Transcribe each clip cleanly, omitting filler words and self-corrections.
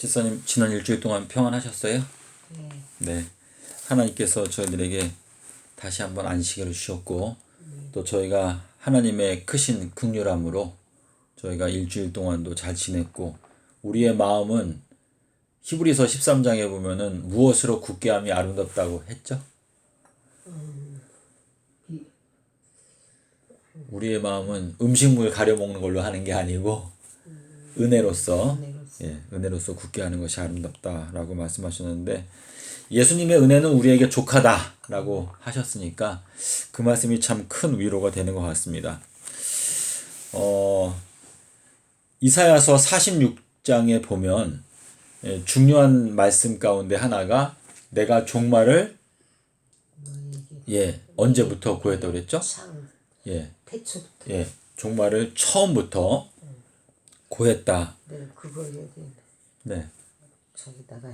집사님 지난 일주일 동안 평안하셨어요? 네. 네. 하나님께서 저희들에게 다시 한번 안식일을 주셨고 또 저희가 하나님의 크신 긍휼함으로 저희가 일주일 동안도 잘 지냈고 우리의 마음은 히브리서 13장에 보면은 무엇으로 굳게 함이 아름답다고 했죠? 우리의 마음은 음식물 가려 먹는 걸로 하는 게 아니고 은혜로서 은혜로서 굳게 하는 것이 아름답다라고 말씀하셨는데 예수님의 은혜는 우리에게 족하다라고 하셨으니까 그 말씀이 참 큰 위로가 되는 것 같습니다. 이사야서 46장에 보면 중요한 말씀 가운데 하나가 내가 종말을 언제부터 구했다고 그랬죠? 태초부터. 종말을 처음부터 구했다. 네, 그거 여기 저기다가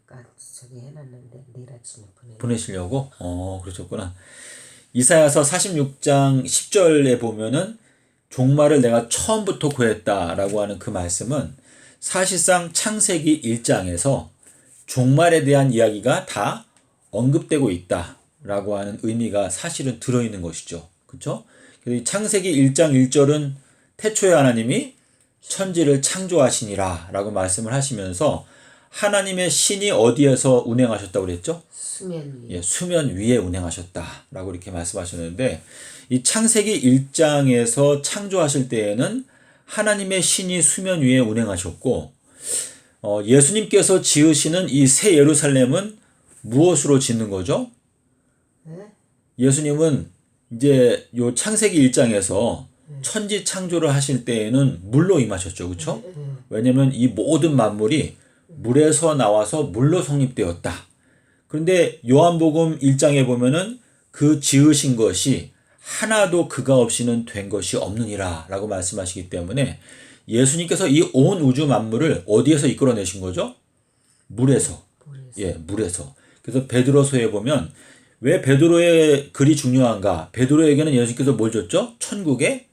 아까 저기 해놨는데 내일 아침에 보내시려고? 그러셨구나. 이사야서 46장 10절에 보면은 종말을 내가 처음부터 구했다라고 하는 그 말씀은 사실상 창세기 1장에서 종말에 대한 이야기가 다 언급되고 있다라고 하는 의미가 사실은 들어있는 것이죠. 그렇죠? 그래서 창세기 1장 1절은 태초에 하나님이 천지를 창조하시니라 라고 말씀을 하시면서 하나님의 신이 어디에서 운행하셨다고 그랬죠? 수면 위에. 수면 위에 운행하셨다 라고 이렇게 말씀하셨는데 이 창세기 1장에서 창조하실 때에는 하나님의 신이 수면 위에 운행하셨고 예수님께서 지으시는 이 새 예루살렘은 무엇으로 짓는 거죠? 네? 예수님은 이제 요 창세기 1장에서 천지 창조를 하실 때에는 물로 임하셨죠. 그렇죠? 왜냐면 이 모든 만물이 물에서 나와서 물로 성립되었다. 그런데 요한복음 1장에 보면은 그 지으신 것이 하나도 그가 없이는 된 것이 없느니라 라고 말씀하시기 때문에 예수님께서 이 온 우주 만물을 어디에서 이끌어내신 거죠? 물에서. 물에서. 그래서 베드로서에 보면 왜 베드로의 글이 중요한가? 베드로에게는 예수님께서 뭘 줬죠? 천국의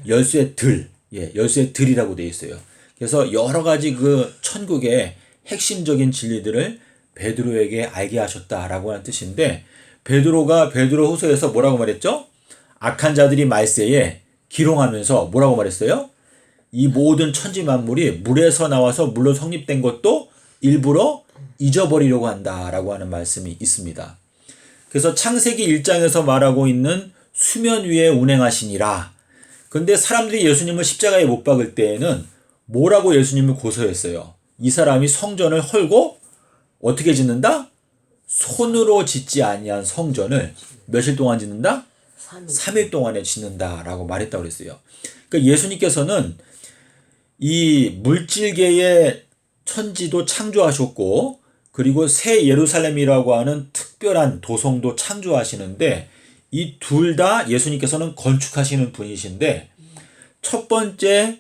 열쇠들. 열쇠들이라고 되어 있어요. 그래서 여러 가지 그 천국의 핵심적인 진리들을 베드로에게 알게 하셨다라고 하는 뜻인데 베드로가 베드로후서에서 뭐라고 말했죠? 악한 자들이 말세에 기롱하면서 뭐라고 말했어요? 이 모든 천지 만물이 물에서 나와서 물로 성립된 것도 일부러 잊어버리려고 한다라고 하는 말씀이 있습니다. 그래서 창세기 1장에서 말하고 있는 수면 위에 운행하시니라. 근데 사람들이 예수님을 십자가에 못 박을 때에는 뭐라고 예수님을 고소했어요? 이 사람이 성전을 헐고 어떻게 짓는다? 손으로 짓지 아니한 성전을 며칠 동안 짓는다? 3일 동안에 짓는다라고 말했다고 그랬어요. 그러니까 예수님께서는 이 물질계의 천지도 창조하셨고 그리고 새 예루살렘이라고 하는 특별한 도성도 창조하시는데 이 둘 다 예수님께서는 건축하시는 분이신데 첫 번째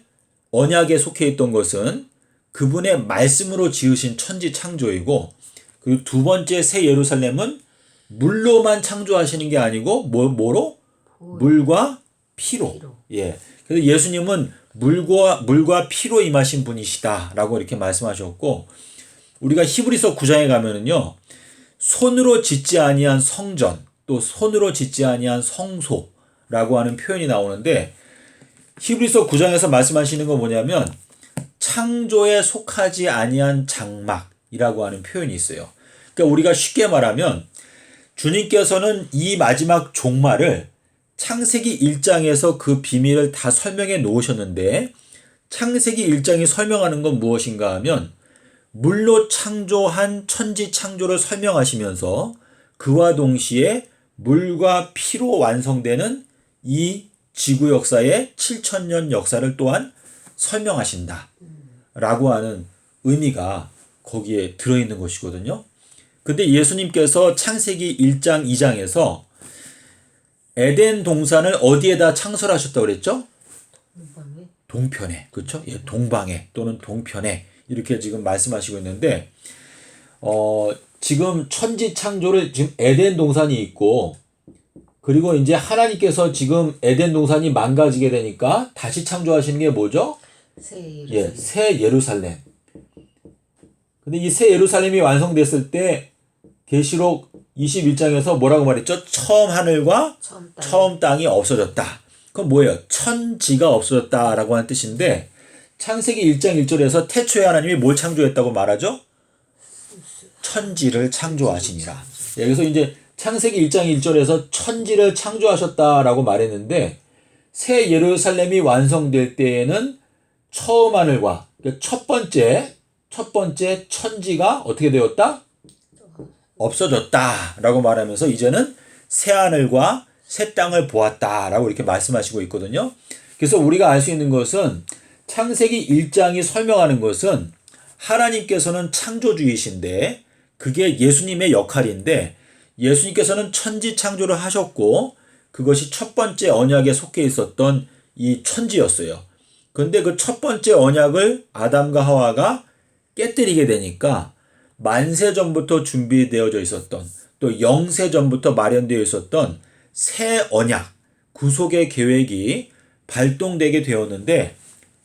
언약에 속해 있던 것은 그분의 말씀으로 지으신 천지 창조이고 그리고 두 번째 새 예루살렘은 물로만 창조하시는 게 아니고 뭐로? 물과 피로. 그래서 예수님은 물과 피로 임하신 분이시다라고 이렇게 말씀하셨고 우리가 히브리서 9장에 가면은요. 손으로 짓지 아니한 성전 또 손으로 짓지 아니한 성소라고 하는 표현이 나오는데 히브리서 9장에서 말씀하시는 건 뭐냐면 창조에 속하지 아니한 장막이라고 하는 표현이 있어요. 그러니까 우리가 쉽게 말하면 주님께서는 이 마지막 종말을 창세기 1장에서 그 비밀을 다 설명해 놓으셨는데 창세기 1장이 설명하는 건 무엇인가 하면 물로 창조한 천지 창조를 설명하시면서 그와 동시에 물과 피로 완성되는 이 지구 역사의 7,000년 역사를 또한 설명하신다 라고 하는 의미가 거기에 들어있는 것이거든요. 근데 예수님께서 창세기 1장 2장에서 에덴 동산을 어디에다 창설하셨다고 그랬죠? 동편에. 그렇죠? 동방에 또는 동편에 이렇게 지금 말씀하시고 있는데 지금 천지 창조를 지금 에덴 동산이 있고 그리고 이제 하나님께서 지금 에덴 동산이 망가지게 되니까 다시 창조하시는 게 뭐죠? 새 예루살렘. 새 예루살렘. 근데 이 새 예루살렘이 완성됐을 때 계시록 21장에서 뭐라고 말했죠? 처음 하늘과 처음 땅이 없어졌다. 그건 뭐예요? 천지가 없어졌다라고 하는 뜻인데 창세기 1장 1절에서 태초에 하나님이 뭘 창조했다고 말하죠? 천지를 창조하시니라. 여기서 이제 창세기 1장 1절에서 천지를 창조하셨다라고 말했는데 새 예루살렘이 완성될 때에는 처음 하늘과 첫 번째 천지가 어떻게 되었다? 없어졌다라고 말하면서 이제는 새 하늘과 새 땅을 보았다라고 이렇게 말씀하시고 있거든요. 그래서 우리가 알 수 있는 것은 창세기 1장이 설명하는 것은 하나님께서는 창조주이신데 그게 예수님의 역할인데 예수님께서는 천지 창조를 하셨고 그것이 첫 번째 언약에 속해 있었던 이 천지였어요. 그런데 그 첫 번째 언약을 아담과 하와가 깨뜨리게 되니까 만세 전부터 준비되어져 있었던 또 영세 전부터 마련되어 있었던 새 언약, 구속의 계획이 발동되게 되었는데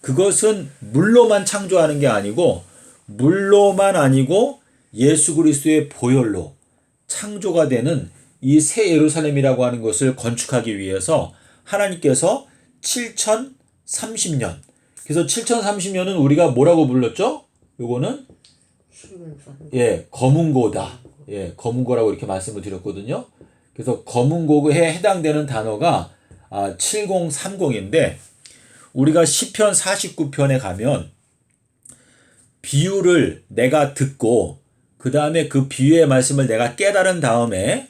그것은 물로만 창조하는 게 아니고 물로만 아니고 예수 그리스도의 보혈로 창조가 되는 이 새 예루살렘이라고 하는 것을 건축하기 위해서 하나님께서 7030년 그래서 7030년은 우리가 뭐라고 불렀죠? 요거는 검은고다. 검은고라고 이렇게 말씀을 드렸거든요. 그래서 검은고에 해당되는 단어가 7030인데 우리가 시편 49편에 가면 비유를 내가 듣고 그 다음에 그 비유의 말씀을 내가 깨달은 다음에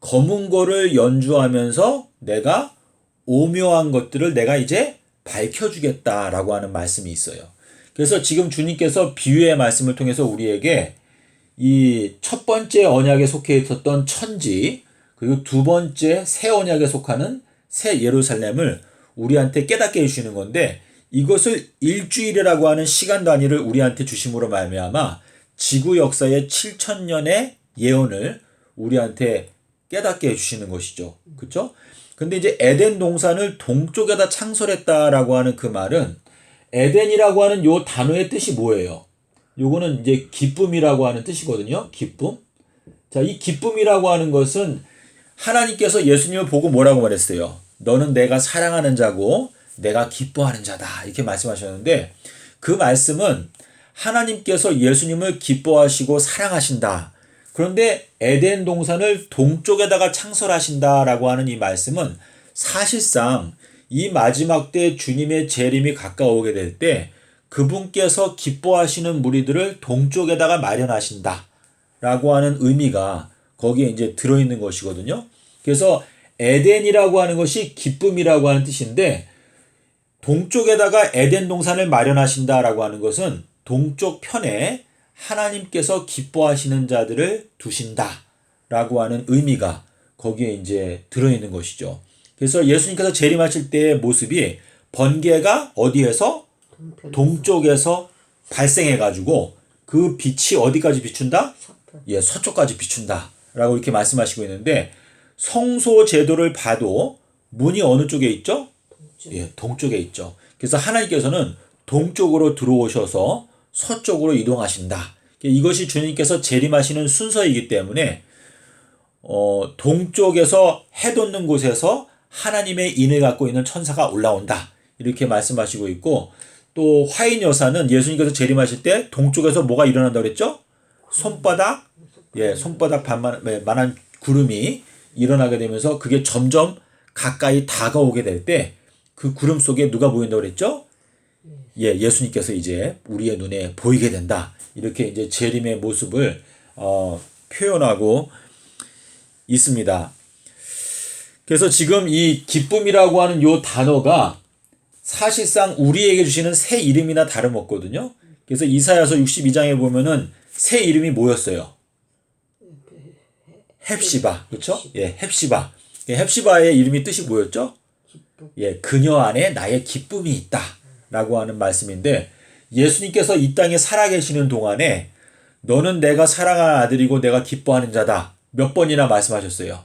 검은고를 연주하면서 내가 오묘한 것들을 내가 이제 밝혀주겠다라고 하는 말씀이 있어요. 그래서 지금 주님께서 비유의 말씀을 통해서 우리에게 이 첫 번째 언약에 속해 있었던 천지 그리고 두 번째 새 언약에 속하는 새 예루살렘을 우리한테 깨닫게 해주시는 건데 이것을 일주일이라고 하는 시간 단위를 우리한테 주심으로 말미암아 지구 역사의 7000년의 예언을 우리한테 깨닫게 해주시는 것이죠. 그렇죠? 근데 이제 에덴 동산을 동쪽에다 창설했다라고 하는 그 말은 에덴이라고 하는 요 단어의 뜻이 뭐예요? 요거는 이제 기쁨이라고 하는 뜻이거든요. 기쁨. 자, 이 기쁨이라고 하는 것은 하나님께서 예수님을 보고 뭐라고 말했어요? 너는 내가 사랑하는 자고 내가 기뻐하는 자다. 이렇게 말씀하셨는데 그 말씀은 하나님께서 예수님을 기뻐하시고 사랑하신다. 그런데 에덴 동산을 동쪽에다가 창설하신다라고 하는 이 말씀은 사실상 이 마지막 때 주님의 재림이 가까워오게 될 때 그분께서 기뻐하시는 무리들을 동쪽에다가 마련하신다 라고 하는 의미가 거기에 이제 들어있는 것이거든요. 그래서 에덴이라고 하는 것이 기쁨이라고 하는 뜻인데 동쪽에다가 에덴 동산을 마련하신다라고 하는 것은 동쪽 편에 하나님께서 기뻐하시는 자들을 두신다라고 하는 의미가 거기에 이제 들어있는 것이죠. 그래서 예수님께서 재림하실 때의 모습이 번개가 어디에서? 동쪽에서 발생해가지고 그 빛이 어디까지 비춘다? 서쪽까지 비춘다 라고 이렇게 말씀하시고 있는데 성소 제도를 봐도 문이 어느 쪽에 있죠? 동쪽에 있죠. 그래서 하나님께서는 동쪽으로 들어오셔서 서쪽으로 이동하신다. 이것이 주님께서 재림하시는 순서이기 때문에 동쪽에서 해 돋는 곳에서 하나님의 인을 갖고 있는 천사가 올라온다. 이렇게 말씀하시고 있고 또 화인 여사는 예수님께서 재림하실 때 동쪽에서 뭐가 일어난다고 그랬죠? 손바닥 반만한 구름이 일어나게 되면서 그게 점점 가까이 다가오게 될 때 그 구름 속에 누가 보인다고 그랬죠? 예수님께서 이제 우리의 눈에 보이게 된다. 이렇게 이제 재림의 모습을 표현하고 있습니다. 그래서 지금 이 기쁨이라고 하는 요 단어가 사실상 우리에게 주시는 새 이름이나 다름없거든요. 그래서 이사야서 62장에 보면은 새 이름이 뭐였어요? 헵시바. 그렇죠? 헵시바. 헵시바의 이름이 뜻이 뭐였죠? 그녀 안에 나의 기쁨이 있다. 라고 하는 말씀인데 예수님께서 이 땅에 살아계시는 동안에 너는 내가 사랑하는 아들이고 내가 기뻐하는 자다. 몇 번이나 말씀하셨어요?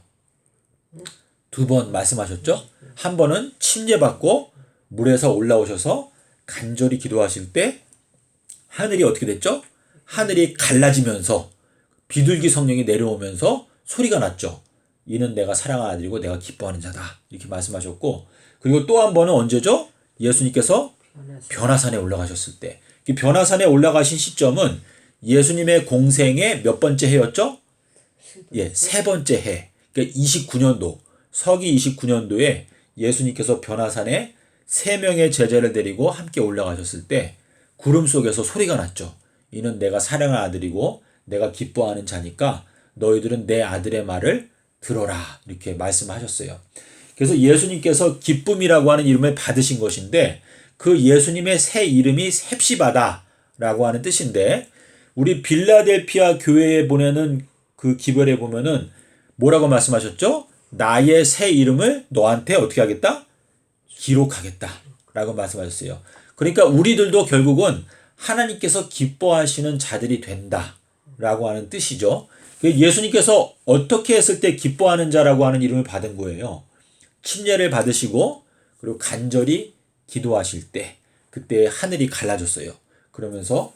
2번 말씀하셨죠? 한 번은 침례받고 물에서 올라오셔서 간절히 기도하실 때 하늘이 어떻게 됐죠? 하늘이 갈라지면서 비둘기 성령이 내려오면서 소리가 났죠. 이는 내가 사랑하는 아들이고 내가 기뻐하는 자다. 이렇게 말씀하셨고, 그리고 또 한 번은 언제죠? 예수님께서 변화산에 올라가셨을 때. 이 변화산에 올라가신 시점은 예수님의 공생의 몇 번째 해였죠? 예, 세 번째 해. 그러니까 29년도, 서기 29년도에 예수님께서 변화산에 3명의 제자를 데리고 함께 올라가셨을 때 구름 속에서 소리가 났죠. 이는 내가 사랑하는 아들이고 내가 기뻐하는 자니까 너희들은 내 아들의 말을 들어라. 이렇게 말씀하셨어요. 그래서 예수님께서 기쁨이라고 하는 이름을 받으신 것인데 그 예수님의 새 이름이 셉시바다라고 하는 뜻인데 우리 빌라델피아 교회에 보내는 그 기별에 보면은 뭐라고 말씀하셨죠? 나의 새 이름을 너한테 어떻게 하겠다? 기록하겠다 라고 말씀하셨어요. 그러니까 우리들도 결국은 하나님께서 기뻐하시는 자들이 된다 라고 하는 뜻이죠. 예수님께서 어떻게 했을 때 기뻐하는 자라고 하는 이름을 받은 거예요. 침례를 받으시고 그리고 간절히 기도하실 때 그때 하늘이 갈라졌어요. 그러면서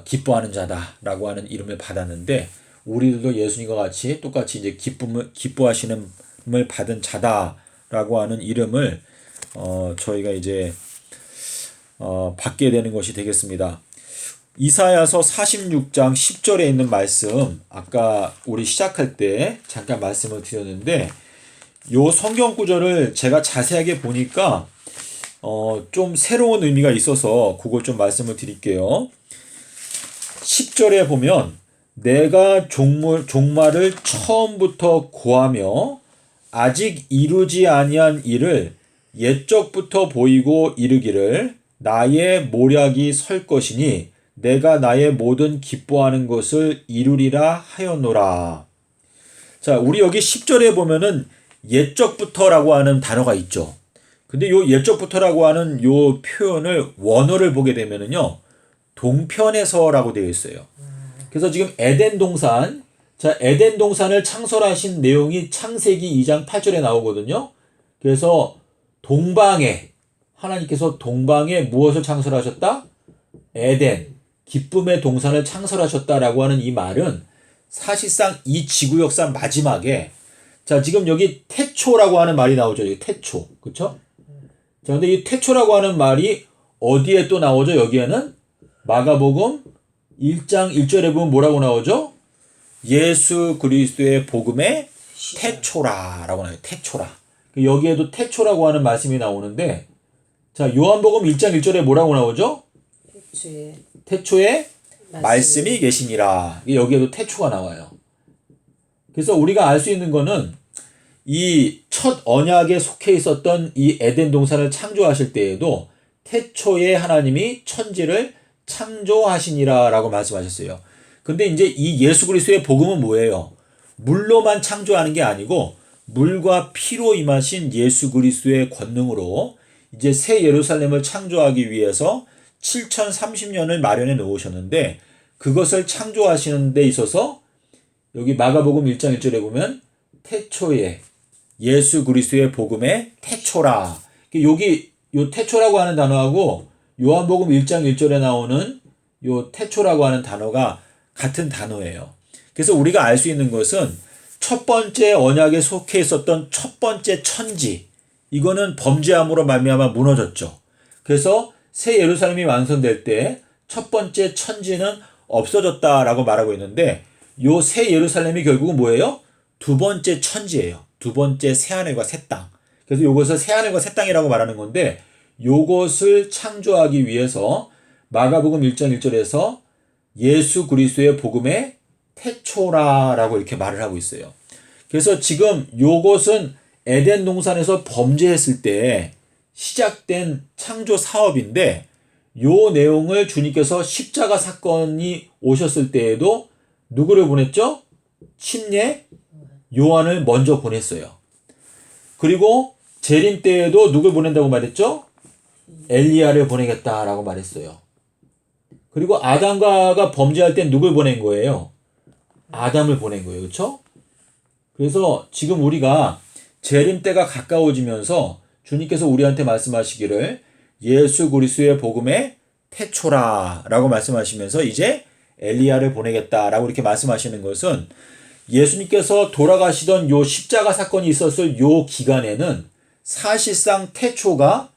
기뻐하는 자다라고 하는 이름을 받았는데 우리들도 예수님과 같이 똑같이 이제 기뻐하시는 을 받은 자다라고 하는 이름을 저희가 이제 받게 되는 것이 되겠습니다. 이사야서 46장 10절에 있는 말씀 아까 우리 시작할 때 잠깐 말씀을 드렸는데 요 성경 구절을 제가 자세하게 보니까 좀 새로운 의미가 있어서 그걸 좀 말씀을 드릴게요. 10절에 보면 내가 종말을 처음부터 고하며 아직 이루지 아니한 일을 옛적부터 보이고 이르기를 나의 모략이 설 것이니 내가 나의 모든 기뻐하는 것을 이루리라 하였노라. 자, 우리 여기 10절에 보면은 옛적부터라고 하는 단어가 있죠. 근데 요 옛적부터라고 하는 요 표현을 원어를 보게 되면은요. 동편에서라고 되어 있어요. 그래서 지금 에덴 동산, 자, 에덴 동산을 창설하신 내용이 창세기 2장 8절에 나오거든요. 그래서 동방에 하나님께서 동방에 무엇을 창설하셨다? 에덴, 기쁨의 동산을 창설하셨다라고 하는 이 말은 사실상 이 지구 역사 마지막에 자, 지금 여기 태초라고 하는 말이 나오죠. 여기 태초. 그렇죠? 자, 근데 이 태초라고 하는 말이 어디에 또 나오죠? 여기에는 마가복음 1장 1절에 보면 뭐라고 나오죠? 예수 그리스도의 복음의 태초라라고 나와요. 태초라. 여기에도 태초라고 하는 말씀이 나오는데 자, 요한복음 1장 1절에 뭐라고 나오죠? 태초에 말씀이 계시니라. 여기에도 태초가 나와요. 그래서 우리가 알 수 있는 거는 이 첫 언약에 속해 있었던 이 에덴 동산을 창조하실 때에도 태초에 하나님이 천지를 창조하시니라라고 말씀하셨어요. 근데 이제 이 예수 그리스도의 복음은 뭐예요? 물로만 창조하는 게 아니고 물과 피로 임하신 예수 그리스도의 권능으로 이제 새 예루살렘을 창조하기 위해서 7030년을 마련해 놓으셨는데 그것을 창조하시는 데 있어서 여기 마가복음 1장 1절에 보면 태초에 예수 그리스도의 복음의 태초라. 여기 요 태초라고 하는 단어하고 요한복음 1장 1절에 나오는 요 태초라고 하는 단어가 같은 단어예요. 그래서 우리가 알 수 있는 것은 첫 번째 언약에 속해 있었던 첫 번째 천지 이거는 범죄함으로 말미암아 무너졌죠. 그래서 새 예루살렘이 완성될 때 첫 번째 천지는 없어졌다라고 말하고 있는데 요 새 예루살렘이 결국은 뭐예요? 두 번째 천지예요. 두 번째 새하늘과 새 땅. 그래서 요것을 새하늘과 새 땅이라고 말하는 건데 요것을 창조하기 위해서 마가복음 1장 1절에서 예수 그리스도의 복음의 태초라라고 이렇게 말을 하고 있어요. 그래서 지금 요것은 에덴 동산에서 범죄했을 때 시작된 창조 사업인데 요 내용을 주님께서 십자가 사건이 오셨을 때에도 누구를 보냈죠? 침례 요한을 먼저 보냈어요. 그리고 재림 때에도 누굴 보낸다고 말했죠? 엘리야를 보내겠다라고 말했어요. 그리고 아담과가 범죄할 땐 누굴 보낸 거예요? 아담을 보낸 거예요. 그렇죠? 그래서 지금 우리가 재림 때가 가까워지면서 주님께서 우리한테 말씀하시기를 예수 그리스도의 복음의 태초라라고 말씀하시면서 이제 엘리야를 보내겠다라고 이렇게 말씀하시는 것은 예수님께서 돌아가시던 요 십자가 사건이 있었을 요 기간에는 사실상 태초가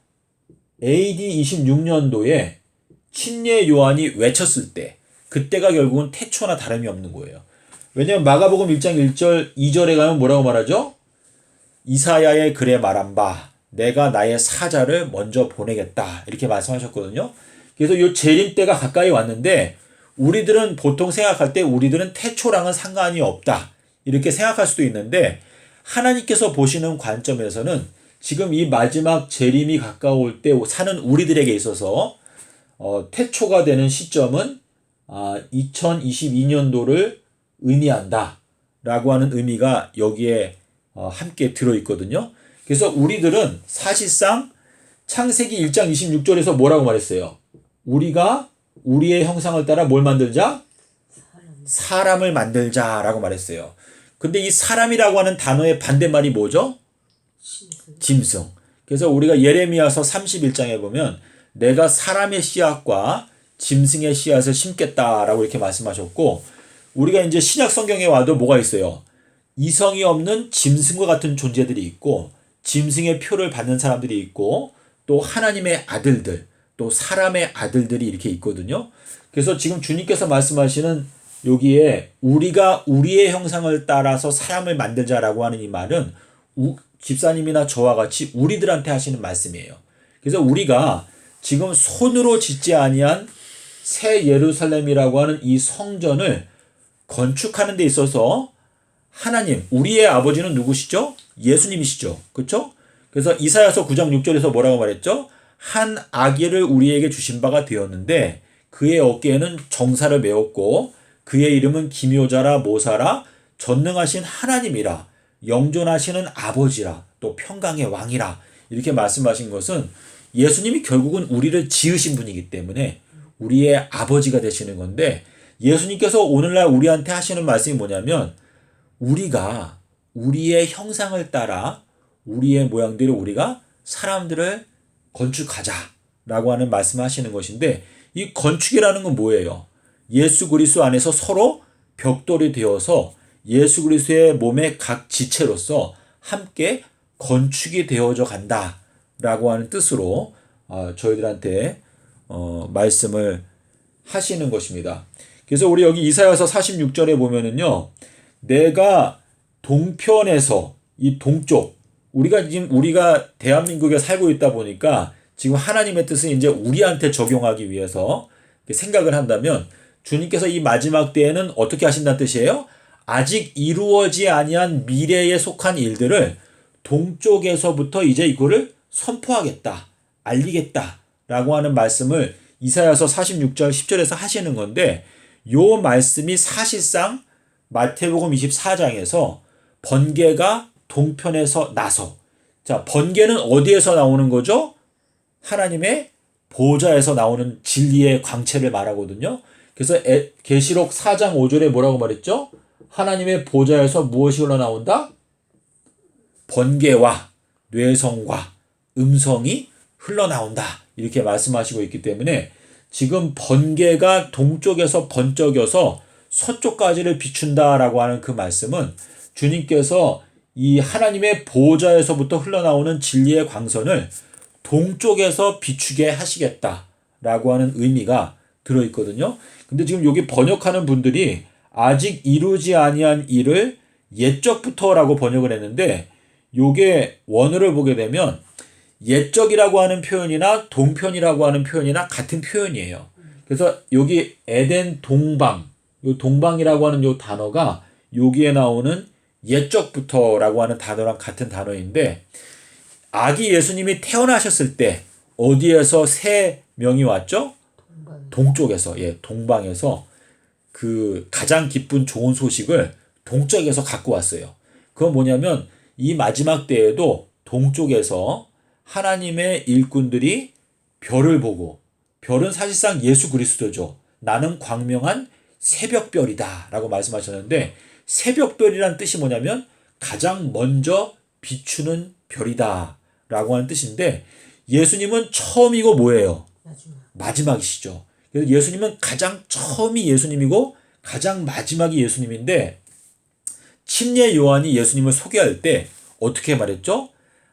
AD 26년도에 침례 요한이 외쳤을 때 그때가 결국은 태초나 다름이 없는 거예요. 왜냐하면 마가복음 1장 1절 2절에 가면 뭐라고 말하죠? 이사야의 글에 말한 바 내가 나의 사자를 먼저 보내겠다 이렇게 말씀하셨거든요. 그래서 요 재림 때가 가까이 왔는데 우리들은 보통 생각할 때 우리들은 태초랑은 상관이 없다 이렇게 생각할 수도 있는데 하나님께서 보시는 관점에서는 지금 이 마지막 재림이 가까울 때 사는 우리들에게 있어서 태초가 되는 시점은 2022년도를 의미한다 라고 하는 의미가 여기에 함께 들어있거든요. 그래서 우리들은 사실상 창세기 1장 26절에서 뭐라고 말했어요? 우리가 우리의 형상을 따라 뭘 만들자? 사람을 만들자라고 말했어요. 근데 이 사람이라고 하는 단어의 반대말이 뭐죠? 짐승. 그래서 우리가 예레미야서 31장에 보면 내가 사람의 씨앗과 짐승의 씨앗을 심겠다라고 이렇게 말씀하셨고 우리가 이제 신약 성경에 와도 뭐가 있어요? 이성이 없는 짐승과 같은 존재들이 있고 짐승의 표를 받는 사람들이 있고 또 하나님의 아들들 또 사람의 아들들이 이렇게 있거든요. 그래서 지금 주님께서 말씀하시는 여기에 우리가 우리의 형상을 따라서 사람을 만들자라고 하는 이 말은 집사님이나 저와 같이 우리들한테 하시는 말씀이에요. 그래서 우리가 지금 손으로 짓지 아니한 새 예루살렘이라고 하는 이 성전을 건축하는 데 있어서 하나님, 우리의 아버지는 누구시죠? 예수님이시죠. 그렇죠? 그래서 이사야서 9장 6절에서 뭐라고 말했죠? 한 아기를 우리에게 주신 바가 되었는데 그의 어깨에는 정사를 메었고 그의 이름은 기묘자라 모사라 전능하신 하나님이라 영존하시는 아버지라 또 평강의 왕이라 이렇게 말씀하신 것은 예수님이 결국은 우리를 지으신 분이기 때문에 우리의 아버지가 되시는 건데 예수님께서 오늘날 우리한테 하시는 말씀이 뭐냐면 우리가 우리의 형상을 따라 우리의 모양대로 우리가 사람들을 건축하자라고 하는 말씀을 하시는 것인데 이 건축이라는 건 뭐예요? 예수 그리스도 안에서 서로 벽돌이 되어서 예수 그리스도의 몸의 각 지체로서 함께 건축이 되어져 간다라고 하는 뜻으로 저희들한테 말씀을 하시는 것입니다. 그래서 우리 여기 이사야서 46절에 보면은요. 내가 동편에서 이 동쪽 우리가 대한민국에 살고 있다 보니까 지금 하나님의 뜻은 이제 우리한테 적용하기 위해서 생각을 한다면 주님께서 이 마지막 때에는 어떻게 하신다는 뜻이에요? 아직 이루어지지 아니한 미래에 속한 일들을 동쪽에서부터 이제 이거를 선포하겠다, 알리겠다라고 하는 말씀을 이사야서 46절 10절에서 하시는 건데 요 말씀이 사실상 마태복음 24장에서 번개가 동편에서 나서 자 번개는 어디에서 나오는 거죠? 하나님의 보좌에서 나오는 진리의 광채를 말하거든요. 그래서 계시록 4장 5절에 뭐라고 말했죠? 하나님의 보좌에서 무엇이 흘러나온다? 번개와 뇌성과 음성이 흘러나온다. 이렇게 말씀하시고 있기 때문에 지금 번개가 동쪽에서 번쩍여서 서쪽까지를 비춘다라고 하는 그 말씀은 주님께서 이 하나님의 보좌에서부터 흘러나오는 진리의 광선을 동쪽에서 비추게 하시겠다라고 하는 의미가 들어있거든요. 근데 지금 여기 번역하는 분들이 아직 이루지 아니한 일을 옛적부터라고 번역을 했는데 요게 원어를 보게 되면 옛적이라고 하는 표현이나 동편이라고 하는 표현이나 같은 표현이에요. 그래서 여기 에덴 동방, 요 동방이라고 하는 요 단어가 여기에 나오는 옛적부터라고 하는 단어랑 같은 단어인데 아기 예수님이 태어나셨을 때 어디에서 새 명이 왔죠? 동쪽에서, 동방에서 그 가장 기쁜 좋은 소식을 동쪽에서 갖고 왔어요. 그건 뭐냐면 이 마지막 때에도 동쪽에서 하나님의 일꾼들이 별을 보고 별은 사실상 예수 그리스도죠. 나는 광명한 새벽별이다 라고 말씀하셨는데 새벽별이란 뜻이 뭐냐면 가장 먼저 비추는 별이다 라고 하는 뜻인데 예수님은 처음이고 뭐예요? 마지막이시죠. 그래서 예수님은 가장 처음이 예수님이고 가장 마지막이 예수님인데 침례 요한이 예수님을 소개할 때 어떻게 말했죠?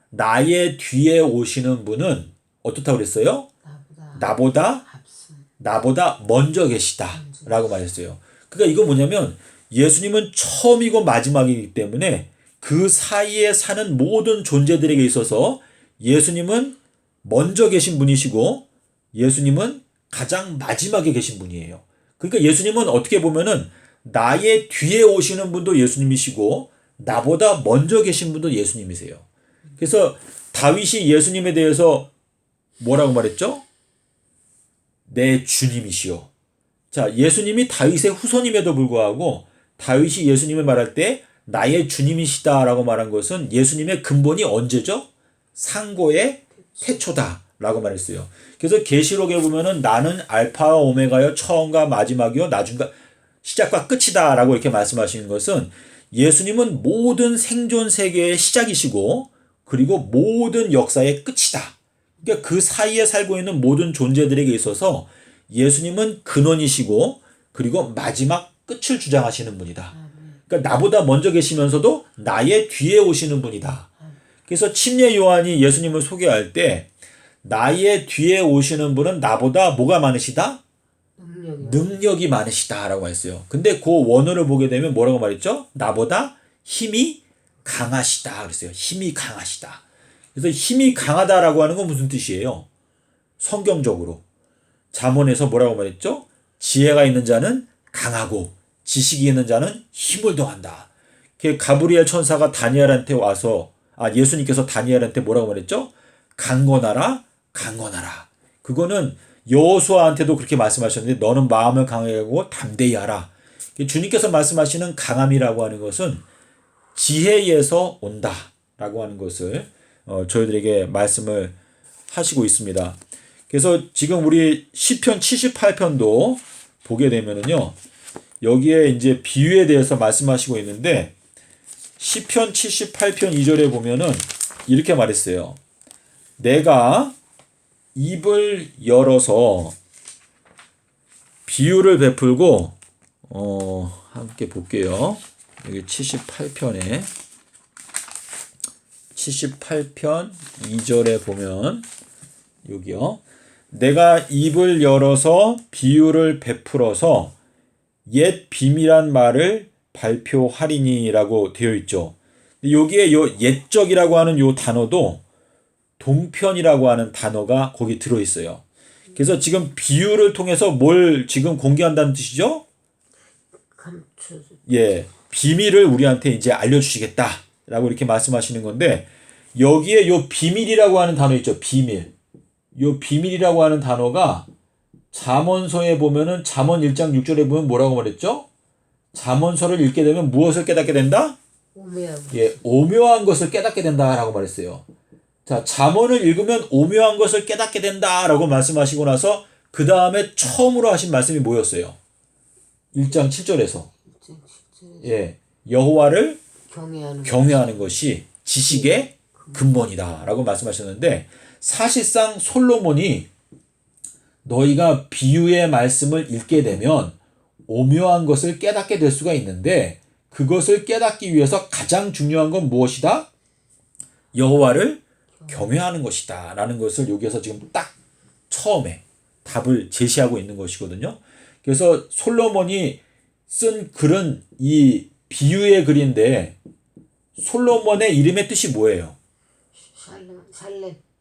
나의 뒤에 오시는 분은 어떻다고 그랬어요? 나보다 먼저 계시다 라고 말했어요. 그러니까 이거 뭐냐면 예수님은 처음이고 마지막이기 때문에 그 사이에 사는 모든 존재들에게 있어서 예수님은 먼저 계신 분이시고 예수님은 가장 마지막에 계신 분이에요. 그러니까 예수님은 어떻게 보면은 나의 뒤에 오시는 분도 예수님이시고 나보다 먼저 계신 분도 예수님이세요. 그래서 다윗이 예수님에 대해서 뭐라고 말했죠? 내 주님이시오. 자, 예수님이 다윗의 후손임에도 불구하고 다윗이 예수님을 말할 때 나의 주님이시다라고 말한 것은 예수님의 근본이 언제죠? 상고의 태초다라고 말했어요. 그래서 계시록에 보면은 나는 알파와 오메가요 처음과 마지막이요 나중과 시작과 끝이다라고 이렇게 말씀하시는 것은 예수님은 모든 생존 세계의 시작이시고 그리고 모든 역사의 끝이다. 그러니까 그 사이에 살고 있는 모든 존재들에게 있어서 예수님은 근원이시고 그리고 마지막 끝을 주장하시는 분이다. 그러니까 나보다 먼저 계시면서도 나의 뒤에 오시는 분이다. 그래서 침례 요한이 예수님을 소개할 때 나의 뒤에 오시는 분은 나보다 뭐가 많으시다? 능력이 많으시다라고 했어요. 근데 그 원어를 보게 되면 뭐라고 말했죠? 나보다 힘이 강하시다 그랬어요. 힘이 강하시다. 그래서 힘이 강하다라고 하는 건 무슨 뜻이에요? 성경적으로 잠언에서 뭐라고 말했죠? 지혜가 있는 자는 강하고 지식이 있는 자는 힘을 더한다. 가브리엘 천사가 다니엘한테 와서 예수님께서 다니엘한테 뭐라고 말했죠? 강건하라 강건하라. 그거는 여호수아한테도 그렇게 말씀하셨는데 너는 마음을 강하게 하고 담대히 하라. 주님께서 말씀하시는 강함이라고 하는 것은 지혜에서 온다라고 하는 것을 저희들에게 말씀을 하시고 있습니다. 그래서 지금 우리 시편 78편도 보게 되면은요. 여기에 이제 비유에 대해서 말씀하시고 있는데 시편 78편 2절에 보면은 이렇게 말했어요. 내가 입을 열어서 비유를 베풀고 함께 볼게요. 여기 78편에 78편 2절에 보면 여기요. 내가 입을 열어서 비유를 베풀어서 옛 비밀한 말을 발표하리니라고 되어 있죠. 여기에 요 옛적이라고 하는 요 단어도 동편이라고 하는 단어가 거기 들어 있어요. 그래서 지금 비유를 통해서 뭘 지금 공개한다는 뜻이죠? 예, 비밀을 우리한테 이제 알려주시겠다라고 이렇게 말씀하시는 건데 여기에 요 비밀이라고 하는 단어 있죠. 비밀. 요 비밀이라고 하는 단어가 잠언서에 보면은 잠언 1장 6절에 보면 뭐라고 말했죠? 잠언서를 읽게 되면 무엇을 깨닫게 된다? 오묘한 것을 깨닫게 된다라고 말했어요. 자, 잠언을 읽으면 오묘한 것을 깨닫게 된다라고 말씀하시고 나서 그 다음에 처음으로 하신 말씀이 뭐였어요? 1장 7절에서 예, 여호와를 경외하는 것이 지식의 근본이다라고 말씀하셨는데 사실상 솔로몬이 너희가 비유의 말씀을 읽게 되면 오묘한 것을 깨닫게 될 수가 있는데 그것을 깨닫기 위해서 가장 중요한 건 무엇이다? 여호와를 경외하는 것이다 라는 것을 여기에서 지금 딱 처음에 답을 제시하고 있는 것이거든요. 그래서 솔로몬이 쓴 글은 이 비유의 글인데 솔로몬의 이름의 뜻이 뭐예요?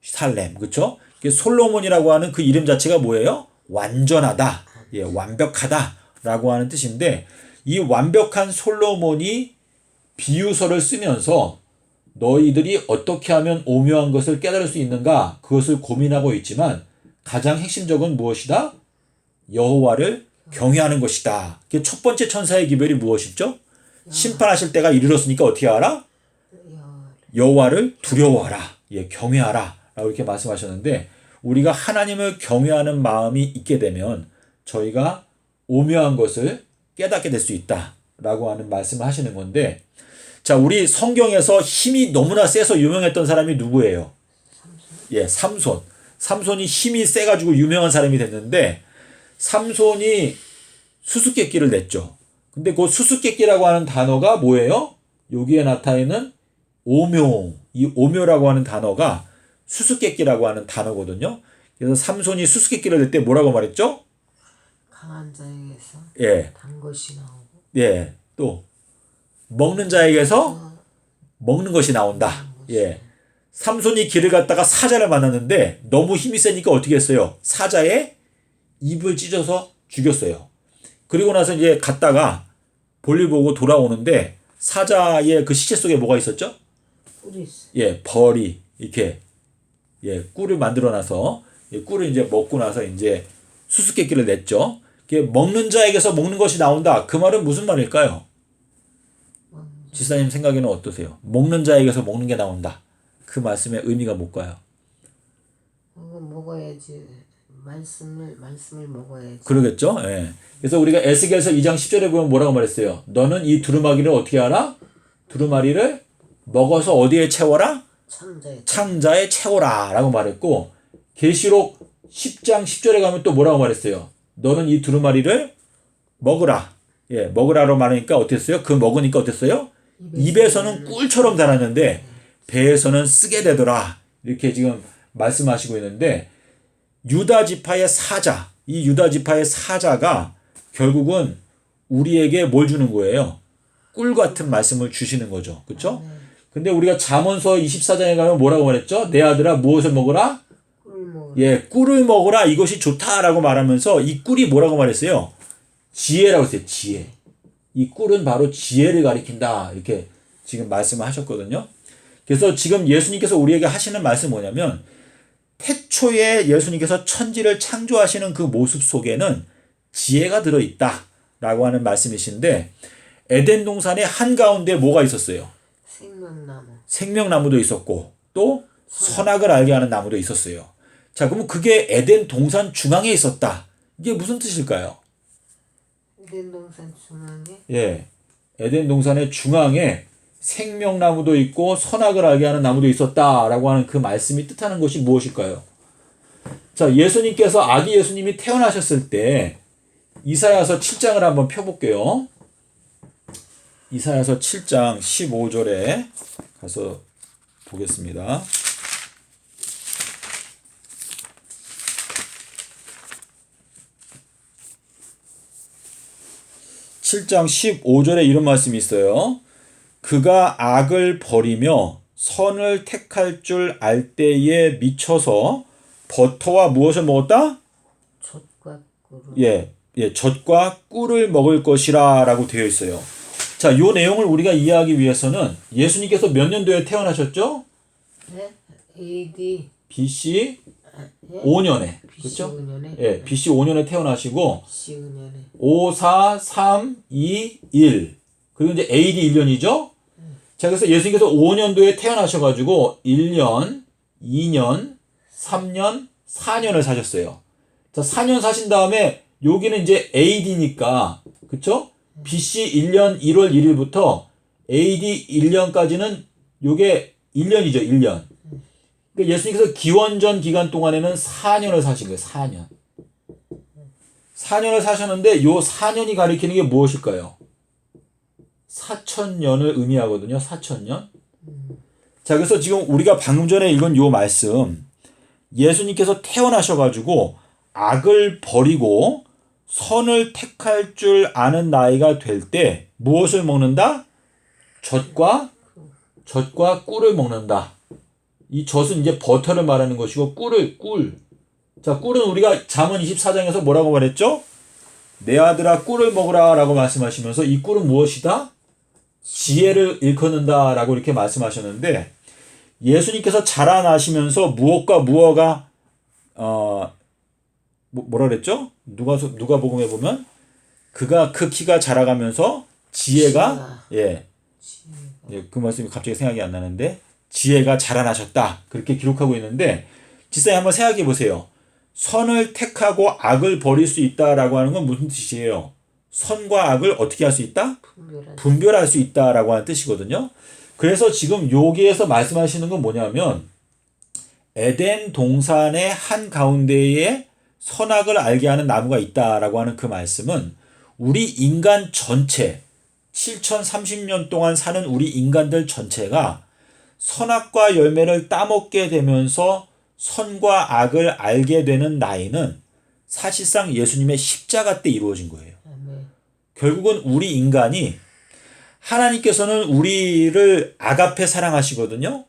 살렘, 그렇죠? 솔로몬이라고 하는 그 이름 자체가 뭐예요? 완전하다, 예, 완벽하다라고 하는 뜻인데 이 완벽한 솔로몬이 비유서를 쓰면서 너희들이 어떻게 하면 오묘한 것을 깨달을 수 있는가 그것을 고민하고 있지만 가장 핵심적은 무엇이다? 여호와를 경외하는 것이다. 첫 번째 천사의 기별이 무엇이죠? 심판하실 때가 이르렀으니까 어떻게 하라? 여호와를 두려워하라. 예, 경외하라. 라고 이렇게 말씀하셨는데 우리가 하나님을 경외하는 마음이 있게 되면 저희가 오묘한 것을 깨닫게 될 수 있다. 라고 하는 말씀을 하시는 건데 자, 우리 성경에서 힘이 너무나 세서 유명했던 사람이 누구예요? 예, 삼손. 삼손이 힘이 세가지고 유명한 사람이 됐는데 삼손이 수수께끼를 냈죠. 근데 그 수수께끼라고 하는 단어가 뭐예요? 여기에 나타나는 오묘, 이 오묘라고 하는 단어가 수수께끼라고 하는 단어거든요. 그래서 삼손이 수수께끼를 낼 때 뭐라고 말했죠? 강한 자에게서 예, 단 것이 나오고 예, 또 먹는 자에게서 먹는 것이 나온다. 예, 삼손이 길을 갔다가 사자를 만났는데 너무 힘이 세니까 어떻게 했어요? 사자의 입을 찢어서 죽였어요. 그리고 나서 이제 갔다가 볼일 보고 돌아오는데 사자의 그 시체 속에 뭐가 있었죠? 꿀이 있어. 예, 벌이 이렇게 예, 꿀을 만들어놔서 꿀을 이제 먹고 나서 이제 수수께끼를 냈죠. 먹는 자에게서 먹는 것이 나온다. 그 말은 무슨 말일까요? 지사님 생각에는 어떠세요? 먹는 자에게서 먹는 게 나온다. 그 말씀의 의미가 뭘까요? 먹어야지. 말씀을 먹어야지. 그러겠죠? 예. 그래서 우리가 에스겔서 2장 10절에 보면 뭐라고 말했어요? 너는 이 두루마기를 어떻게 하라? 두루마리를 먹어서 어디에 채워라? 창자에 채워라 라고 말했고, 계시록 10장 10절에 가면 또 뭐라고 말했어요? 너는 이 두루마리를 먹으라. 예, 먹으라로 말하니까 어땠어요? 그 먹으니까 어땠어요? 입에서는 꿀처럼 달았는데 배에서는 쓰게 되더라. 이렇게 지금 말씀하시고 있는데, 유다 지파의 사자, 이 유다 지파의 사자가 결국은 우리에게 뭘 주는 거예요? 꿀 같은 말씀을 주시는 거죠. 그렇죠? 근데 우리가 잠언서 24장에 가면 뭐라고 말했죠? 내 아들아 무엇을 먹으라? 예, 꿀을 먹으라. 이것이 좋다라고 말하면서 이 꿀이 뭐라고 말했어요? 지혜라고 했어요. 지혜. 이 꿀은 바로 지혜를 가리킨다. 이렇게 지금 말씀을 하셨거든요. 그래서 지금 예수님께서 우리에게 하시는 말씀은 뭐냐면, 태초에 예수님께서 천지를 창조하시는 그 모습 속에는 지혜가 들어있다 라고 하는 말씀이신데, 에덴 동산의 한가운데 뭐가 있었어요? 생명나무도 있었고 또 선악을 알게 하는 나무도 있었어요. 자, 그러면 그게 에덴 동산 중앙에 있었다. 이게 무슨 뜻일까요? 에덴 동산 중앙에? 예, 에덴 동산의 중앙에 생명나무도 있고 선악을 알게 하는 나무도 있었다라고 하는 그 말씀이 뜻하는 것이 무엇일까요? 자, 예수님께서 아기 예수님이 태어나셨을 때 이사야서 7장을 한번 펴볼게요. 이사야서 7장 15절에 가서 보겠습니다. (7장 15절에) 이런 말씀이 있어요. 그가 악을 버리며 선을 택할 줄 알 때에 미쳐서 버터와 무엇을 먹었다? 젖과 꿀을. 예, 젖과 꿀을 먹을 것이라 라고 되어 있어요. 자, 요 내용을 우리가 이해하기 위해서는 예수님께서 몇 년도에 태어나셨죠? 네? AD BC 네? 5년에. BC 그렇죠? 5년에? 예, BC 5년에 태어나시고 BC 5년에 5, 4, 3, 2, 1. 그리고 이제 AD 1년이죠? 자, 그래서 예수님께서 5년도에 태어나셔가지고 1년, 2년, 3년, 4년을 사셨어요. 자, 4년 사신 다음에 여기는 이제 AD니까, 그쵸? BC 1년 1월 1일부터 AD 1년까지는 요게 1년이죠, 1년. 그러니까 예수님께서 기원전 기간 동안에는 4년을 사신 거예요, 4년. 4년을 사셨는데 요 4년이 가리키는 게 무엇일까요? 4,000년을 의미하거든요, 4,000년. 자, 그래서 지금 우리가 방금 전에 읽은 요 말씀, 예수님께서 태어나셔가지고 악을 버리고 선을 택할 줄 아는 나이가 될 때 무엇을 먹는다? 젖과 꿀을 먹는다. 이 젖은 이제 버터를 말하는 것이고 꿀. 자, 꿀은 우리가 잠언 24장에서 뭐라고 말했죠? 내 아들아 꿀을 먹으라 라고 말씀하시면서 이 꿀은 무엇이다? 지혜를 일컫는다 라고 이렇게 말씀하셨는데, 예수님께서 자라나시면서 무엇과 무엇가 뭐라 그랬죠? 누가복음에 보면 그가 그 키가 자라가면서 지혜가 그 말씀이 갑자기 생각이 안 나는데, 지혜가 자라나셨다 그렇게 기록하고 있는데,実際 한번 생각해 보세요. 선을 택하고 악을 버릴 수 있다라고 하는 건 무슨 뜻이에요? 선과 악을 어떻게 할 수 있다? 분별할 수 있다라고 하는 뜻이거든요. 그래서 지금 여기에서 말씀하시는 건 뭐냐면, 에덴 동산의 한 가운데에 선악을 알게 하는 나무가 있다라고 하는 그 말씀은 우리 인간 전체 7030년 동안 사는 우리 인간들 전체가 선악과 열매를 따먹게 되면서 선과 악을 알게 되는 나이는 사실상 예수님의 십자가 때 이루어진 거예요. 아멘. 결국은 우리 인간이 하나님께서는 우리를 아가페 사랑하시거든요.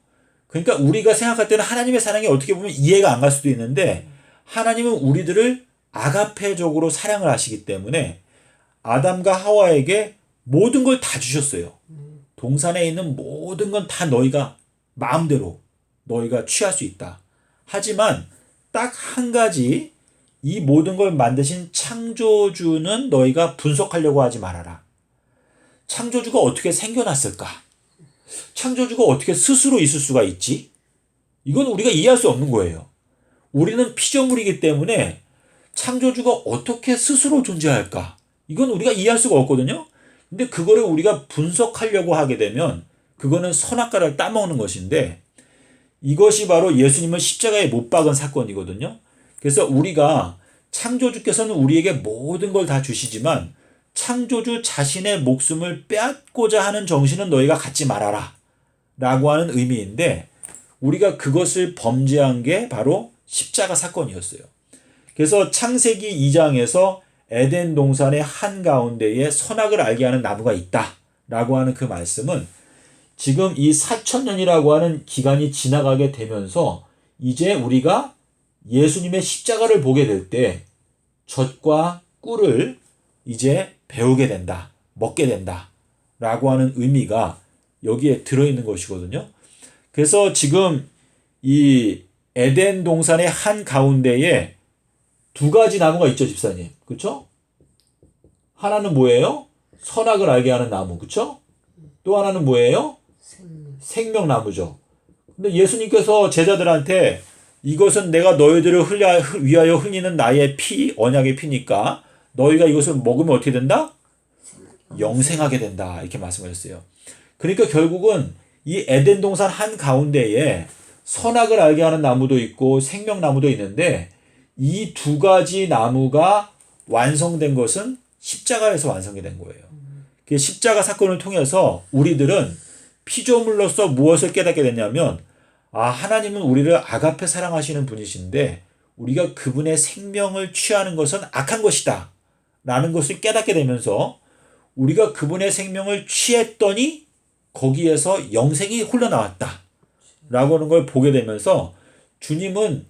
그러니까 우리가 생각할 때는 하나님의 사랑이 어떻게 보면 이해가 안 갈 수도 있는데 하나님은 우리들을 아가페적으로 사랑을 하시기 때문에 아담과 하와에게 모든 걸 다 주셨어요. 동산에 있는 모든 건 다 너희가 마음대로 너희가 취할 수 있다. 하지만 딱 한 가지 이 모든 걸 만드신 창조주는 너희가 분석하려고 하지 말아라. 창조주가 어떻게 생겨났을까? 창조주가 어떻게 스스로 있을 수가 있지? 이건 우리가 이해할 수 없는 거예요. 우리는 피조물이기 때문에 창조주가 어떻게 스스로 존재할까? 이건 우리가 이해할 수가 없거든요. 근데 그거를 우리가 분석하려고 하게 되면 그거는 선악과를 따먹는 것인데 이것이 바로 예수님을 십자가에 못 박은 사건이거든요. 그래서 우리가 창조주께서는 우리에게 모든 걸 다 주시지만 창조주 자신의 목숨을 빼앗고자 하는 정신은 너희가 갖지 말아라 라고 하는 의미인데 우리가 그것을 범죄한 게 바로 십자가 사건이었어요. 그래서 창세기 2장에서 에덴 동산의 한가운데에 선악을 알게 하는 나무가 있다 라고 하는 그 말씀은 지금 이 4000년이라고 하는 기간이 지나가게 되면서 이제 우리가 예수님의 십자가를 보게 될 때 젖과 꿀을 이제 배우게 된다, 먹게 된다 라고 하는 의미가 여기에 들어있는 것이거든요. 그래서 지금 이 에덴 동산의 한가운데에 두 가지 나무가 있죠, 집사님. 그렇죠? 하나는 뭐예요? 선악을 알게 하는 나무. 그렇죠? 또 하나는 뭐예요? 생명나무죠. 근데 예수님께서 제자들한테 이것은 내가 너희들을 위하여 흘리는 나의 피, 언약의 피니까 너희가 이것을 먹으면 어떻게 된다? 영생하게 된다. 이렇게 말씀하셨어요. 그러니까 결국은 이 에덴 동산 한가운데에 선악을 알게 하는 나무도 있고 생명나무도 있는데 이 두 가지 나무가 완성된 것은 십자가에서 완성이 된 거예요. 그 십자가 사건을 통해서 우리들은 피조물로서 무엇을 깨닫게 됐냐면 하나님은 우리를 아가페 사랑하시는 분이신데 우리가 그분의 생명을 취하는 것은 악한 것이다 라는 것을 깨닫게 되면서 우리가 그분의 생명을 취했더니 거기에서 영생이 흘러나왔다 라고 하는 걸 보게 되면서 주님은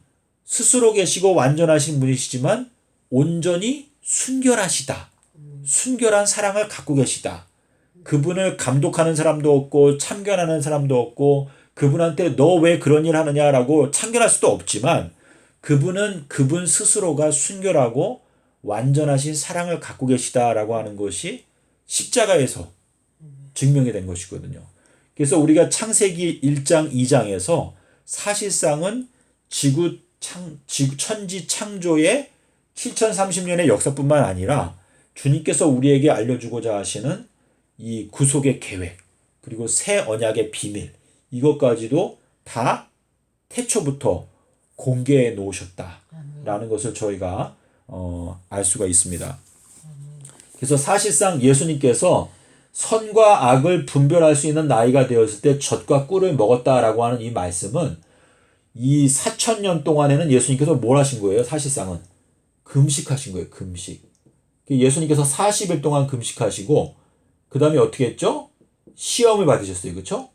스스로 계시고 완전하신 분이시지만 온전히 순결하시다. 순결한 사랑을 갖고 계시다. 그분을 감독하는 사람도 없고 참견하는 사람도 없고 그분한테 너 왜 그런 일 하느냐라고 참견할 수도 없지만 그분은 그분 스스로가 순결하고 완전하신 사랑을 갖고 계시다라고 하는 것이 십자가에서 증명이 된 것이거든요. 그래서 우리가 창세기 1장 2장에서 사실상은 천지 창조의 7030년의 역사뿐만 아니라 주님께서 우리에게 알려주고자 하시는 이 구속의 계획 그리고 새 언약의 비밀 이것까지도 다 태초부터 공개해 놓으셨다라는 것을 저희가 알 수가 있습니다. 그래서 사실상 예수님께서 선과 악을 분별할 수 있는 나이가 되었을 때 젖과 꿀을 먹었다라고 하는 이 말씀은 이 4000년 동안에는 예수님께서 뭘 하신 거예요? 사실상은 금식하신 거예요. 금식. 예수님께서 40일 동안 금식하시고 그 다음에 어떻게 했죠? 시험을 받으셨어요. 그렇죠?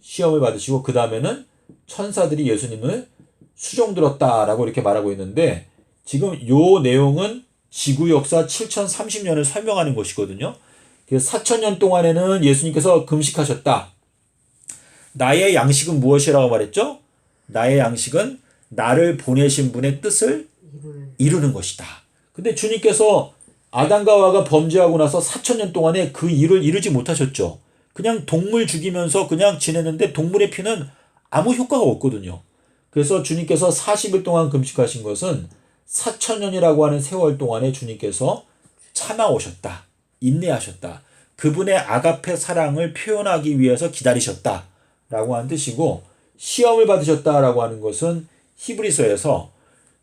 시험을 받으시고 그 다음에는 천사들이 예수님을 수종들었다라고 이렇게 말하고 있는데 지금 요 내용은 지구 역사 7030년을 설명하는 것이거든요. 그래서 4000년 동안에는 예수님께서 금식하셨다. 나의 양식은 무엇이라고 말했죠? 나의 양식은 나를 보내신 분의 뜻을 이루는 것이다. 근데 주님께서 아담과 하와가 범죄하고 나서 4000년 동안에 그 일을 이루지 못하셨죠. 그냥 동물 죽이면서 그냥 지냈는데 동물의 피는 아무 효과가 없거든요. 그래서 주님께서 40일 동안 금식하신 것은 4000년이라고 하는 세월 동안에 주님께서 참아오셨다. 인내하셨다. 그분의 아가페 사랑을 표현하기 위해서 기다리셨다라고 하는 뜻이고 시험을 받으셨다라고 하는 것은 히브리서에서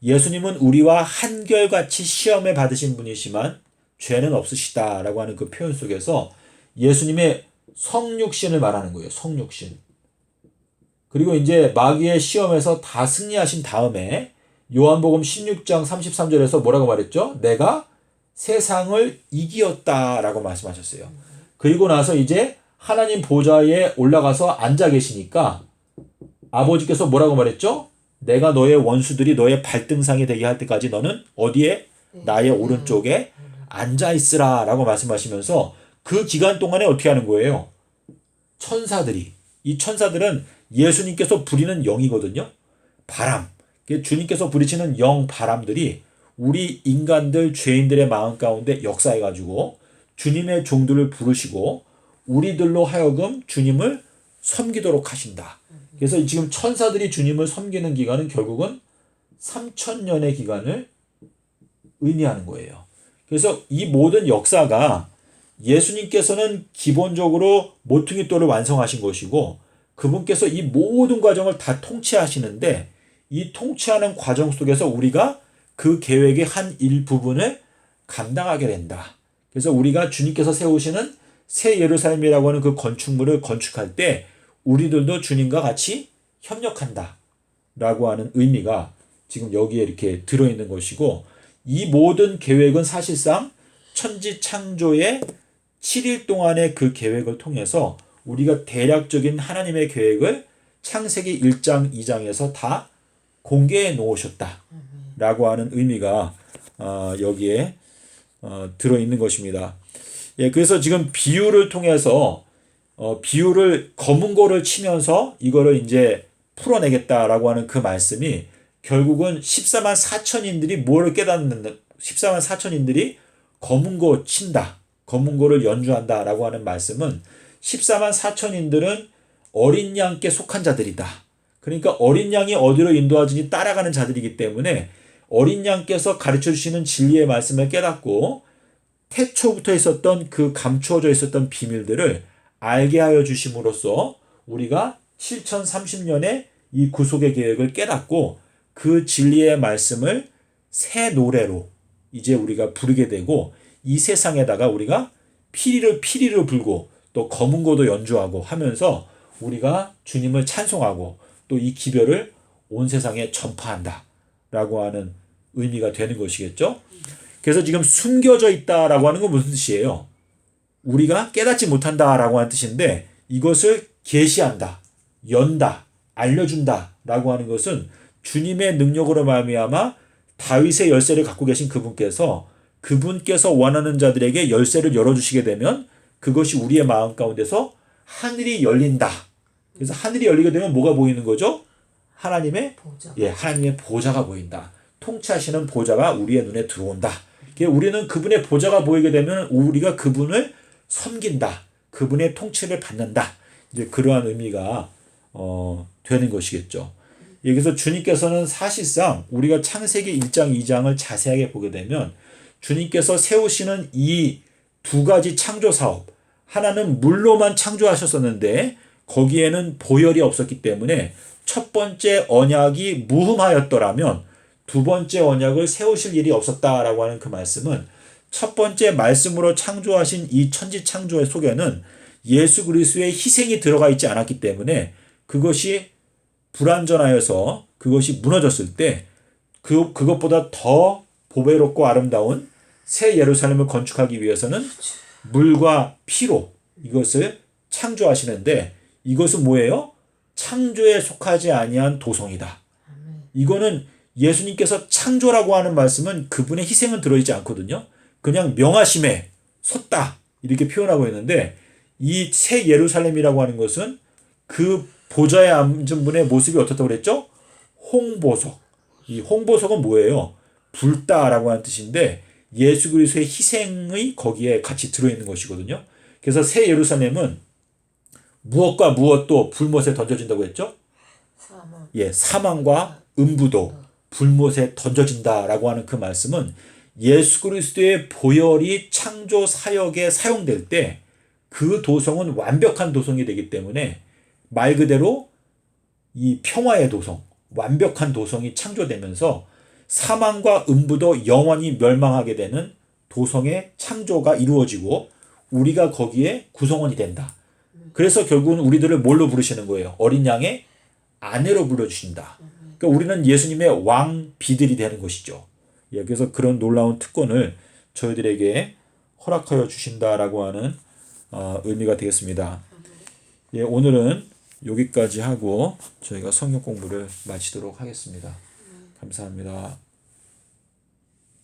예수님은 우리와 한결같이 시험을 받으신 분이시만 죄는 없으시다라고 하는 그 표현 속에서 예수님의 성육신을 말하는 거예요. 성육신. 그리고 이제 마귀의 시험에서 다 승리하신 다음에 요한복음 16장 33절에서 뭐라고 말했죠? 내가 세상을 이기었다라고 말씀하셨어요. 그리고 나서 이제 하나님 보좌에 올라가서 앉아 계시니까 아버지께서 뭐라고 말했죠? 내가 너의 원수들이 너의 발등상이 되게 할 때까지 너는 어디에? 나의 오른쪽에 앉아 있으라 라고 말씀하시면서 그 기간 동안에 어떻게 하는 거예요? 천사들이, 이 천사들은 예수님께서 부리는 영이거든요. 바람, 주님께서 부리시는 영 바람들이 우리 인간들 죄인들의 마음 가운데 역사해가지고 주님의 종들을 부르시고 우리들로 하여금 주님을 섬기도록 하신다. 그래서 지금 천사들이 주님을 섬기는 기간은 결국은 3000년의 기간을 의미하는 거예요. 그래서 이 모든 역사가 예수님께서는 기본적으로 모퉁이돌을 완성하신 것이고 그분께서 이 모든 과정을 다 통치하시는데 이 통치하는 과정 속에서 우리가 그 계획의 한 일부분을 감당하게 된다. 그래서 우리가 주님께서 세우시는 새 예루살렘이라고 하는 그 건축물을 건축할 때 우리들도 주님과 같이 협력한다 라고 하는 의미가 지금 여기에 이렇게 들어있는 것이고 이 모든 계획은 사실상 천지창조의 7일 동안의 그 계획을 통해서 우리가 대략적인 하나님의 계획을 창세기 1장 2장에서 다 공개해 놓으셨다 라고 하는 의미가 여기에 들어있는 것입니다. 예, 그래서 지금 비유를 통해서 비유를 검은고를 치면서 이거를 이제 풀어내겠다라고 하는 그 말씀이 결국은 14만 4천인들이 뭐를 깨닫는 14만 4천인들이 검은고 친다. 검은고를 연주한다라고 하는 말씀은 14만 4천인들은 어린 양께 속한 자들이다. 그러니까 어린 양이 어디로 인도하든지 따라가는 자들이기 때문에 어린 양께서 가르쳐 주시는 진리의 말씀을 깨닫고 태초부터 있었던 그 감추어져 있었던 비밀들을 알게 하여 주심으로써 우리가 실천 30년의 이 구속의 계획을 깨닫고 그 진리의 말씀을 새 노래로 이제 우리가 부르게 되고 이 세상에다가 우리가 피리를 불고 또 검은고도 연주하고 하면서 우리가 주님을 찬송하고 또 이 기별을 온 세상에 전파한다 라고 하는 의미가 되는 것이겠죠. 그래서 지금 숨겨져 있다라고 하는 건 무슨 뜻이에요? 우리가 깨닫지 못한다라고 하는 뜻인데 이것을 계시한다, 연다, 알려준다라고 하는 것은 주님의 능력으로 말미암아 다윗의 열쇠를 갖고 계신 그분께서 원하는 자들에게 열쇠를 열어주시게 되면 그것이 우리의 마음 가운데서 하늘이 열린다. 그래서 하늘이 열리게 되면 뭐가 보이는 거죠? 하나님의 보좌. 하나님의 보좌가 보인다. 통치하시는 보좌가 우리의 눈에 들어온다. 우리는 그분의 보좌가 보이게 되면 우리가 그분을 섬긴다. 그분의 통치를 받는다. 이제 그러한 의미가 되는 것이겠죠. 여기서 주님께서는 사실상 우리가 창세기 1장, 2장을 자세하게 보게 되면 주님께서 세우시는 이 두 가지 창조 사업, 하나는 물로만 창조하셨었는데 거기에는 보혈이 없었기 때문에 첫 번째 언약이 무흠하였더라면 두 번째 언약을 세우실 일이 없었다라고 하는 그 말씀은 첫 번째 말씀으로 창조하신 이 천지 창조의 속에는 예수 그리스도의 희생이 들어가 있지 않았기 때문에 그것이 불완전하여서 그것이 무너졌을 때 그것보다 더 보배롭고 아름다운 새 예루살렘을 건축하기 위해서는 물과 피로 이것을 창조하시는데 이것은 뭐예요? 창조에 속하지 아니한 도성이다. 이거는 예수님께서 창조라고 하는 말씀은 그분의 희생은 들어있지 않거든요. 그냥 명하심에 섰다 이렇게 표현하고 있는데 이 새 예루살렘이라고 하는 것은 그 보좌에 앉은 분의 모습이 어떻다고 그랬죠? 홍보석. 이 홍보석은 뭐예요? 불다라고 하는 뜻인데 예수 그리스도의 희생이 거기에 같이 들어있는 것이거든요. 그래서 새 예루살렘은 무엇과 무엇도 불못에 던져진다고 했죠? 사망. 사망과 음부도 불못에 던져진다라고 하는 그 말씀은 예수 그리스도의 보혈이 창조 사역에 사용될 때 그 도성은 완벽한 도성이 되기 때문에 말 그대로 이 평화의 도성, 완벽한 도성이 창조되면서 사망과 음부도 영원히 멸망하게 되는 도성의 창조가 이루어지고 우리가 거기에 구성원이 된다. 그래서 결국은 우리들을 뭘로 부르시는 거예요? 어린 양의 아내로 불러주신다. 그러니까 우리는 예수님의 왕비들이 되는 것이죠. 예, 그래서 그런 놀라운 특권을 저희들에게 허락하여 주신다라고 하는 의미가 되겠습니다. 예, 오늘은 여기까지 하고 저희가 성경 공부를 마치도록 하겠습니다. 감사합니다.